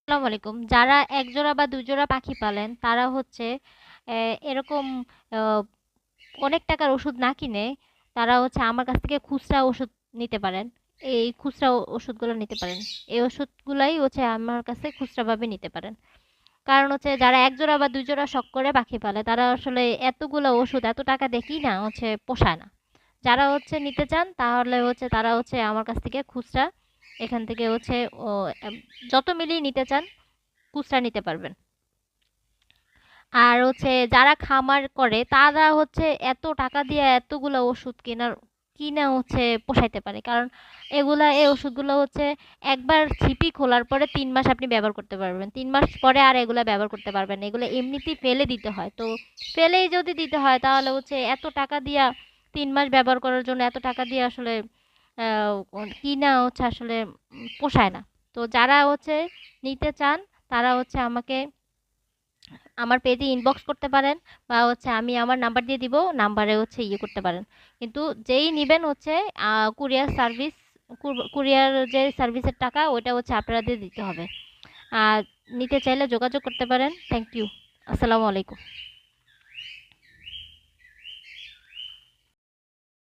আসসালামু আলাইকুম। যারা ১ জোড়া বা ২ জোড়া পাখি পালেন, তারা হচ্ছে এরকম আ অনেক টাকার ওষুধ না কিনে, তারা হচ্ছে আমার কাছ থেকে খুচরা ওষুধ নিতে পারেন। এই খুচরা ওষুধগুলো নিতে পারেন। এই ওষুধগুলাই হচ্ছে আমার কাছে খুচরাভাবে নিতে পারেন। কারণ হচ্ছে যারা ১ জোড়া বা ২ জোড়া শখ করে পাখি পালে, তারা আসলে এতগুলা ওষুধ এত টাকা দিয়ে কিনা হচ্ছে পোষায় না। যারা হচ্ছে নিতে চান, তাহলে হচ্ছে তারা হচ্ছে আমার কাছ থেকে খুচরা এখান থেকে হচ্ছে ও এম যত মিলিয়ে নিতে চান খুচরা নিতে পারবেন। আর হচ্ছে যারা খামার করে তারা হচ্ছে এত টাকা দিয়ে এতগুলা ওষুধ কিনা হচ্ছে পোষাইতে পারে। কারণ এই ওষুধগুলো হচ্ছে একবার ছিপি খোলার পরে ৩ মাস আপনি ব্যবহার করতে পারবেন। ৩ মাস পরে আর এগুলা ব্যবহার করতে পারবেন না। এগুলো এমনিতেই ফেলে দিতে হয়। তো ফেলেই যদি দিতে হয় তাহলে হচ্ছে এত টাকা দিয়া ৩ মাস ব্যবহার করার জন্য এত টাকা দিয়ে আসলে আ কিনা হচ্ছে আসলে পোষায় না। তো যারা হচ্ছে নিতে চান তারা হচ্ছে আমাকে আমার পেজে ইনবক্স করতে পারেন, বা হচ্ছে আমি আমার নাম্বার দিয়ে দিব, নাম্বারে হচ্ছে করতে পারেন। কিন্তু যেই নিবেন হচ্ছে কুরিয়ার সার্ভিস, কুরিয়ার যে সার্ভিসের টাকা ওইটা হচ্ছে আপনাদের দিতে হবে। আর নিতে চাইলে যোগাযোগ করতে পারেন। Thank you. আসসালামু আলাইকুম।